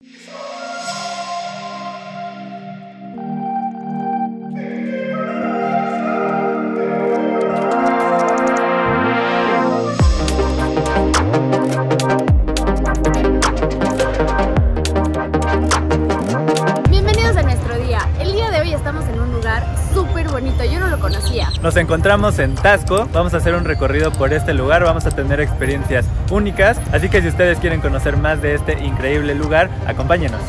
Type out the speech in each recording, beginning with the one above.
Bienvenidos a nuestro día. El día de hoy estamos en un lugar súper bonito, yo no lo conocía. Nos encontramos en Taxco, vamos a hacer un recorrido por este lugar, vamos a tener experiencias únicas, así que si ustedes quieren conocer más de este increíble lugar, acompáñenos.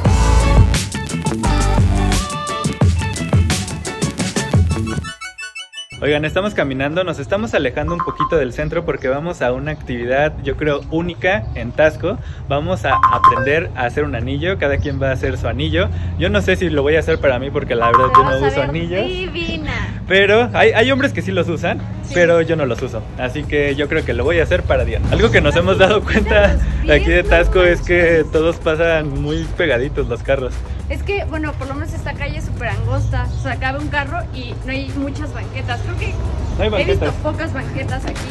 Oigan, estamos caminando, nos estamos alejando un poquito del centro porque vamos a una actividad, yo creo, única en Taxco. Vamos a aprender a hacer un anillo, cada quien va a hacer su anillo. Yo no sé si lo voy a hacer para mí porque la verdad yo no uso anillos. Divina. Pero hay hombres que sí los usan, sí, pero yo no los uso. Así que yo creo que lo voy a hacer para Diana. Algo que nos hemos dado cuenta de aquí de Taxco es que todos pasan muy pegaditos los carros. Es que, bueno, por lo menos esta calle es súper angosta. O sea, cabe un carro y no hay muchas banquetas. Creo que no hay banquetas. He visto pocas banquetas aquí.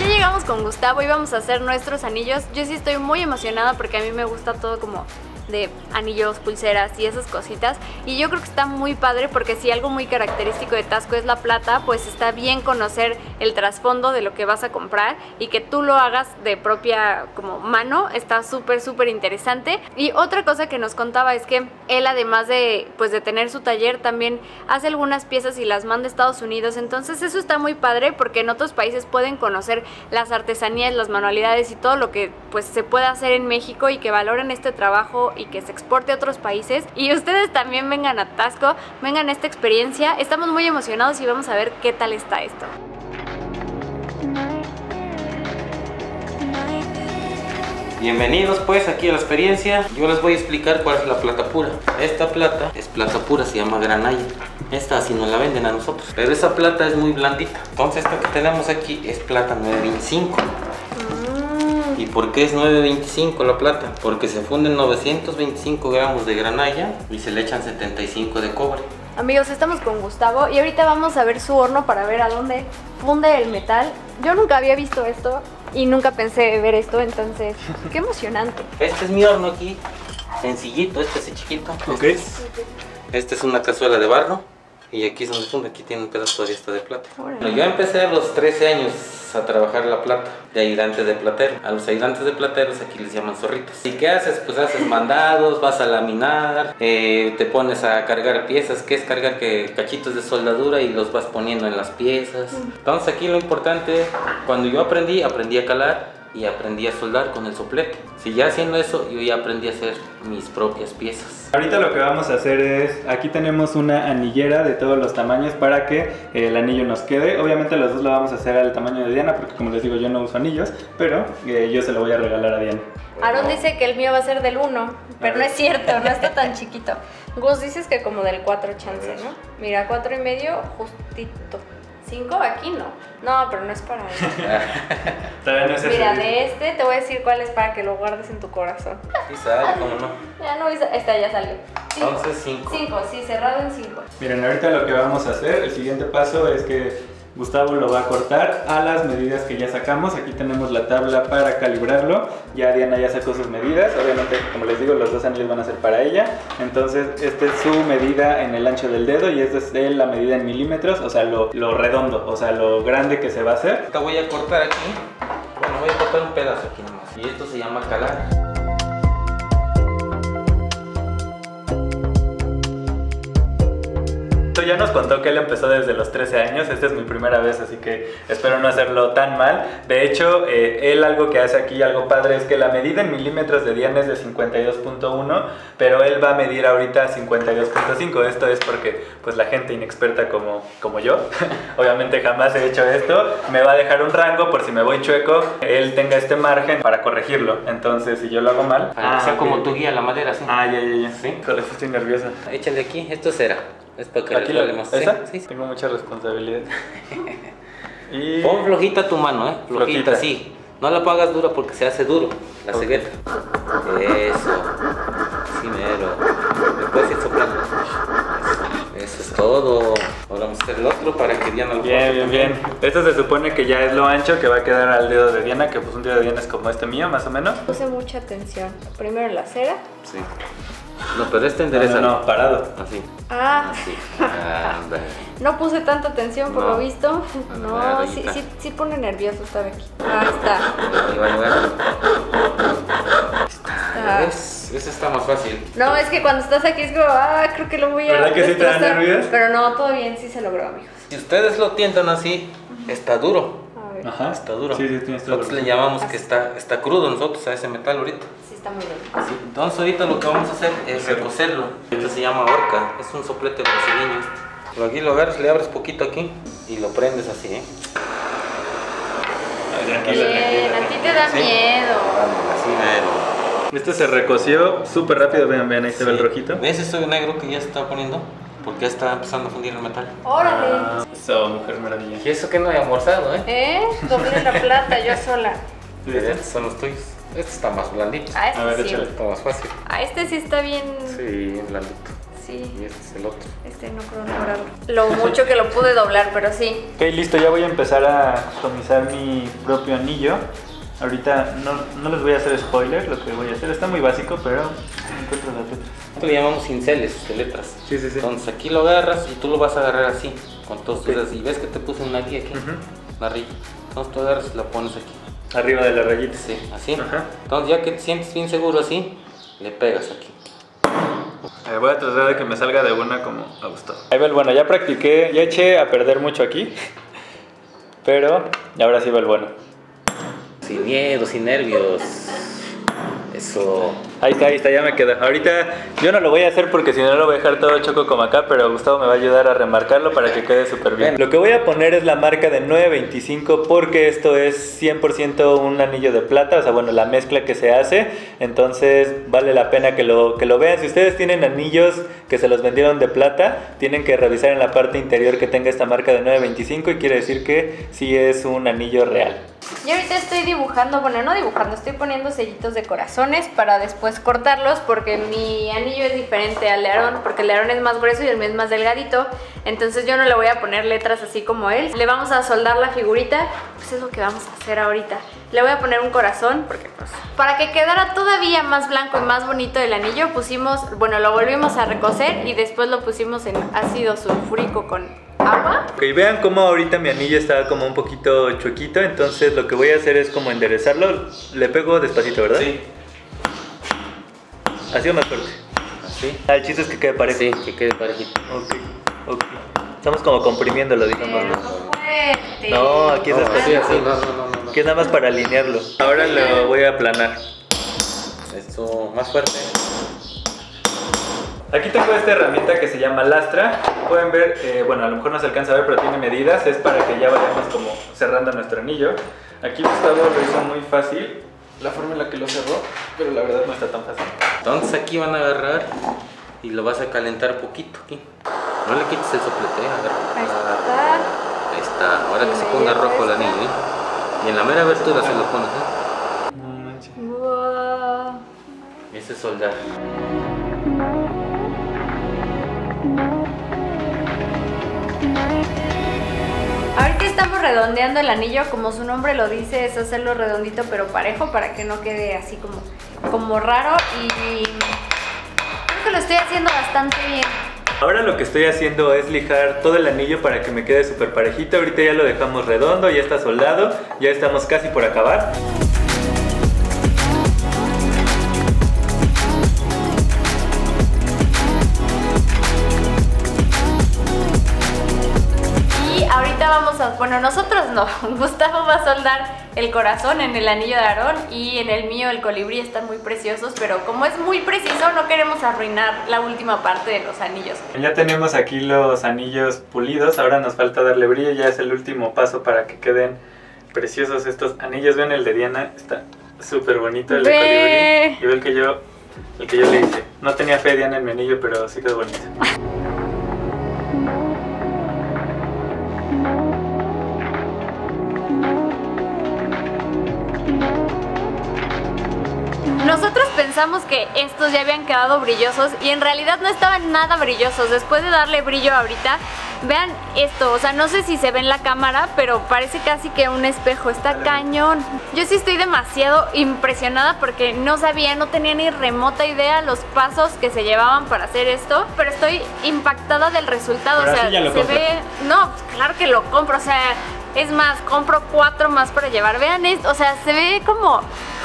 Ya llegamos con Gustavo y vamos a hacer nuestros anillos. Yo sí estoy muy emocionada porque a mí me gusta todo como de anillos, pulseras y esas cositas, y yo creo que está muy padre porque si algo muy característico de Taxco es la plata, pues está bien conocer el trasfondo de lo que vas a comprar y que tú lo hagas de propia como mano, está súper interesante. Y otra cosa que nos contaba es que él, además de pues de tener su taller, también hace algunas piezas y las manda a Estados Unidos, entonces eso está muy padre porque en otros países pueden conocer las artesanías, las manualidades y todo lo que pues se puede hacer en México y que valoren este trabajo y que se exporte a otros países. Y ustedes también vengan a Taxco, vengan a esta experiencia. Estamos muy emocionados y vamos a ver qué tal está esto. Bienvenidos pues aquí a la experiencia. Yo les voy a explicar cuál es la plata pura. Esta plata es plata pura, se llama granalla. Esta así nos la venden a nosotros, pero esa plata es muy blandita. Entonces esta que tenemos aquí es plata 925. ¿Y por qué es 925 la plata? Porque se funden 925 gramos de granalla y se le echan 75 de cobre. Amigos, estamos con Gustavo y ahorita vamos a ver su horno para ver a dónde funde el metal. Yo nunca había visto esto y nunca pensé ver esto, entonces qué emocionante. Este es mi horno aquí, sencillito, este es chiquito. Ok. Este es una cazuela de barro y aquí es donde funde, aquí tiene un pedazo de esta de plata. Bueno, yo empecé a los 13 años a trabajar la plata de ayudante de platero. A los ayudantes de plateros aquí les llaman zorritos. ¿Y qué haces? Pues haces mandados, vas a laminar, te pones a cargar piezas, que es cargar cachitos de soldadura y los vas poniendo en las piezas. Entonces aquí lo importante, cuando yo aprendí a calar y aprendí a soldar con el soplete. Si ya haciendo eso, yo ya aprendí a hacer mis propias piezas. Ahorita lo que vamos a hacer es, aquí tenemos una anillera de todos los tamaños para que el anillo nos quede. Obviamente los dos lo vamos a hacer al tamaño de Diana porque, como les digo, yo no uso anillos, pero yo se lo voy a regalar a Diana. Aaron dice que el mío va a ser del 1, pero no es cierto, no está tan chiquito. Gus dices que como del 4 chance, ¿no? Mira, 4 y medio justito. 5 aquí no. No, pero no es para eso. Todavía no es ese. Mira, de este te voy a decir cuál es para que lo guardes en tu corazón. Sí sale, ¿cómo no? Ya no, esta ya salió. Entonces 5. 5, sí, cerrado en 5. Miren, ahorita lo que vamos a hacer, el siguiente paso es que Gustavo lo va a cortar a las medidas que ya sacamos. Aquí tenemos la tabla para calibrarlo. Ya Diana ya sacó sus medidas. Obviamente, como les digo, los dos anillos van a ser para ella. Entonces, esta es su medida en el ancho del dedo y esta es la medida en milímetros, o sea, lo redondo, o sea, lo grande que se va a hacer. Esta voy a cortar aquí. Bueno, voy a cortar un pedazo aquí nomás. Y esto se llama calar. Ya nos contó que él empezó desde los 13 años, esta es mi primera vez, así que espero no hacerlo tan mal. De hecho, él algo que hace aquí, algo padre, es que la medida en milímetros de Diana es de 52.1, pero él va a medir ahorita 52.5. Esto es porque pues la gente inexperta como yo, obviamente jamás he hecho esto, me va a dejar un rango por si me voy chueco, él tenga este margen para corregirlo. Entonces, si yo lo hago mal... Para que sea como tu guía la madera, ¿sí? Ya. ¿Sí? Con eso estoy nerviosa. Échale aquí, esto será. Es para que aquí le más. ¿Esa? Sí. Tengo mucha responsabilidad. Y... Pon flojita tu mano, flojita, sí. No la pagas dura porque se hace duro la cegueta. Eso. Sí, mero. Le puedes ir soplando. Eso es todo. Ahora vamos a hacer el otro para que Diana lo pueda hacer Bien, bien, también. bien. Esto se supone que ya es lo ancho que va a quedar al dedo de Diana, que pues un dedo de Diana es como este mío, más o menos. Puse mucha atención. Primero la cera. Sí. No, pero este endereza. No, parado. Así. Ah, Así. Anda. no puse tanta atención por No. lo visto. Bueno, No, ahí sí, está. sí pone nervioso estar aquí. Ahí está. Ahí va a llegar. Ah. ¿Ves? Ese está más fácil. No, es que cuando estás aquí es como, creo que lo voy a ¿Verdad que sí te da destrozar. nervios? Pero no, todo bien, sí se logró, amigos. Si ustedes lo tientan así, está duro. A ver, Ajá. Está duro. Sí, sí, tienes todo. Nosotros le llamamos que está crudo nosotros a ese metal ahorita. sí está muy bien. Sí, entonces ahorita lo que vamos a hacer es recocerlo. Esto se llama horca, es un soplete brasileño. Pero aquí lo agarras, le abres poquito aquí y lo prendes así, ¿eh? Tranquila, Bien, a ti te da Sí. miedo. Así, mero. Este se recoció súper rápido, vean, ahí se ve el Sí. rojito. ¿Ves esto negro que ya se está poniendo? Porque ya está empezando a fundir el metal. Órale. Eso, mujer maravilla. Y eso que no he almorzado, ¿eh? Doblé la plata yo sola. Estos son los tuyos. Este está más blandito. A este A ver, sí. échale. Está más fácil. A este sí está bien. Sí, bien blandito. Sí. Y este es el otro. Este no creo lograrlo. Lo mucho que lo pude doblar, pero sí. Ok, listo, ya voy a empezar a customizar mi propio anillo. Ahorita no les voy a hacer spoiler, lo que voy a hacer está muy básico, pero encuentro las letras. Esto le llamamos cinceles de letras. Sí, sí, sí. Entonces aquí lo agarras y tú lo vas a agarrar así, con todos tus Ok. dedos. Y ves que te puse una guía aquí, Ujú. una raya. Entonces tú agarras y la pones aquí. Arriba de la rayita. Sí, así. Ajá. Entonces ya que te sientes bien seguro así, le pegas aquí. Voy a tratar de que me salga de buena como me gustó. Ahí va el bueno, ya practiqué, ya eché a perder mucho aquí, pero ahora sí va el bueno. Sin miedo, sin nervios. Eso. Ahí está, ya me quedó. Ahorita yo no lo voy a hacer porque si no lo voy a dejar todo choco como acá, pero Gustavo me va a ayudar a remarcarlo para que quede súper bien. Lo que voy a poner es la marca de 925 porque esto es 100% un anillo de plata, o sea, bueno, la mezcla que se hace, entonces vale la pena que lo vean. Si ustedes tienen anillos que se los vendieron de plata, tienen que revisar en la parte interior que tenga esta marca de 925 y quiere decir que sí es un anillo real. Yo ahorita estoy dibujando, bueno, no dibujando, estoy poniendo sellitos de corazones para después cortarlos porque mi anillo es diferente al de Aarón, porque el de Aarón es más grueso y el mío es más delgadito, entonces yo no le voy a poner letras así como él. Le vamos a soldar la figurita, pues es lo que vamos a hacer ahorita. Le voy a poner un corazón porque pues para que quedara todavía más blanco y más bonito el anillo pusimos, bueno, lo volvimos a recocer y después lo pusimos en ácido sulfúrico con agua. Ok, vean cómo ahorita mi anillo está como un poquito chuequito, entonces lo que voy a hacer es como enderezarlo. Le pego despacito, ¿verdad? Sí, Así o más fuerte. así. El chiste es que quede parejo. Sí, que quede parejito. Ok. Estamos como comprimiéndolo, digamos. Pero fuerte. No, aquí es No, despacito. así, así. No. Aquí es nada más para alinearlo. Ahora lo voy a aplanar. Esto más fuerte. Aquí tengo esta herramienta que se llama lastra. Pueden ver, bueno, a lo mejor no se alcanza a ver, pero tiene medidas. Es para que ya vayamos como cerrando nuestro anillo. Aquí Gustavo lo hizo muy fácil, la forma en la que lo cerró, pero la verdad no está tan fácil. Entonces aquí van a agarrar y lo vas a calentar poquito aquí. No le quites el soplete, agarra. Ahí está. Ahí está. Ahora que se ponga rojo el anillo, ¿eh? Y en la mera abertura se lo pones, ¿eh? No manches. Wow. Ese es soldar. Ahorita estamos redondeando el anillo, como su nombre lo dice, es hacerlo redondito pero parejo para que no quede así como raro y creo que lo estoy haciendo bastante bien. Ahora lo que estoy haciendo es lijar todo el anillo para que me quede súper parejito. Ahorita ya lo dejamos redondo, ya está soldado, ya estamos casi por acabar. Y ahorita vamos a, bueno, nosotros no, Gustavo va a soldar el corazón en el anillo de Aarón y en el mío el colibrí. Están muy preciosos, pero como es muy preciso no queremos arruinar la última parte de los anillos. Ya tenemos aquí los anillos pulidos, ahora nos falta darle brillo, ya es el último paso para que queden preciosos estos anillos. Ven el de Diana, está súper bonito el de Ve. colibrí. Y ve el que yo le hice. No tenía fe Diana en mi anillo, pero sí quedó bonito. Nosotros pensamos que estos ya habían quedado brillosos y en realidad no estaban nada brillosos. Después de darle brillo ahorita, vean esto, o sea, no sé si se ve en la cámara, pero parece casi que un espejo, está cañón. Yo sí estoy demasiado impresionada porque no sabía, no tenía ni remota idea los pasos que se llevaban para hacer esto, pero estoy impactada del resultado. Pero o sea, así ya lo se compras. ve, no, pues claro que lo compro, o sea, es más, compro 4 más para llevar. Vean esto, o sea, se ve como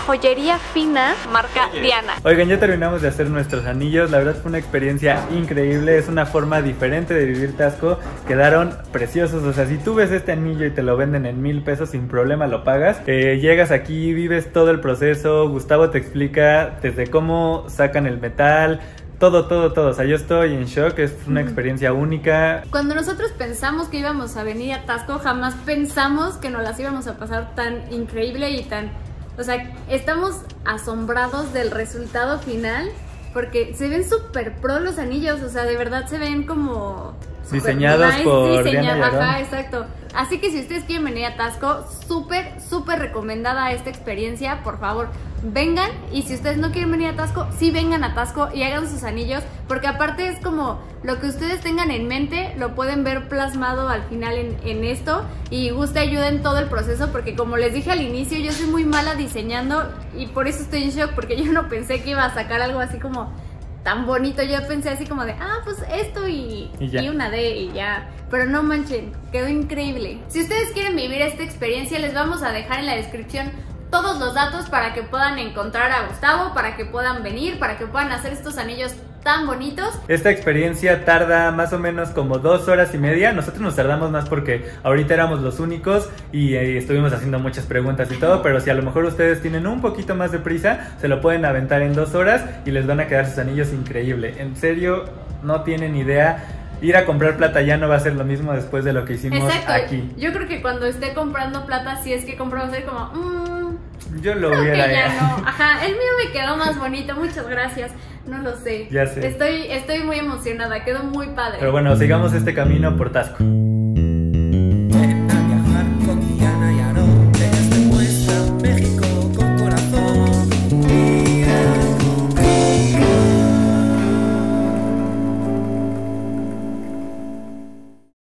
joyería fina, marca Diana. Oigan, ya terminamos de hacer nuestros anillos. La verdad fue una experiencia increíble. Es una forma diferente de vivir Taxco. Quedaron preciosos. O sea, si tú ves este anillo y te lo venden en 1,000 pesos, sin problema lo pagas. Llegas aquí, vives todo el proceso. Gustavo te explica desde cómo sacan el metal. Todo. O sea, yo estoy en shock. Es una experiencia única. Cuando nosotros pensamos que íbamos a venir a Taxco, jamás pensamos que nos las íbamos a pasar tan increíble y tan... O sea, estamos asombrados del resultado final porque se ven súper pro los anillos, o sea, de verdad se ven como... Diseñados por Diana y Aarón. Ajá, exacto. Así que si ustedes quieren venir a Taxco, súper recomendada esta experiencia, por favor, vengan. Y si ustedes no quieren venir a Taxco, sí vengan a Taxco y hagan sus anillos, porque aparte es como lo que ustedes tengan en mente, lo pueden ver plasmado al final en esto, y gusta ayuda en todo el proceso, porque como les dije al inicio, yo soy muy mala diseñando y por eso estoy en shock, porque yo no pensé que iba a sacar algo así como tan bonito. Yo pensé así como de, pues esto y una D y ya. Pero no manchen, quedó increíble. Si ustedes quieren vivir esta experiencia, les vamos a dejar en la descripción todos los datos para que puedan encontrar a Gustavo, para que puedan venir, para que puedan hacer estos anillos tan bonitos. Esta experiencia tarda más o menos como 2 horas y media. Nosotros nos tardamos más porque ahorita éramos los únicos y estuvimos haciendo muchas preguntas y todo, pero si a lo mejor ustedes tienen un poquito más de prisa, se lo pueden aventar en 2 horas y les van a quedar sus anillos increíble. En serio, no tienen idea. Ir a comprar plata ya no va a ser lo mismo después de lo que hicimos aquí. Yo creo que cuando esté comprando plata, si es que compro, va a ser como... yo lo creo hubiera que ya no. Ajá, el mío me quedó más bonito, muchas gracias. No lo sé. Ya sé. Estoy muy emocionada, quedó muy padre. Pero bueno, sigamos este camino por Taxco.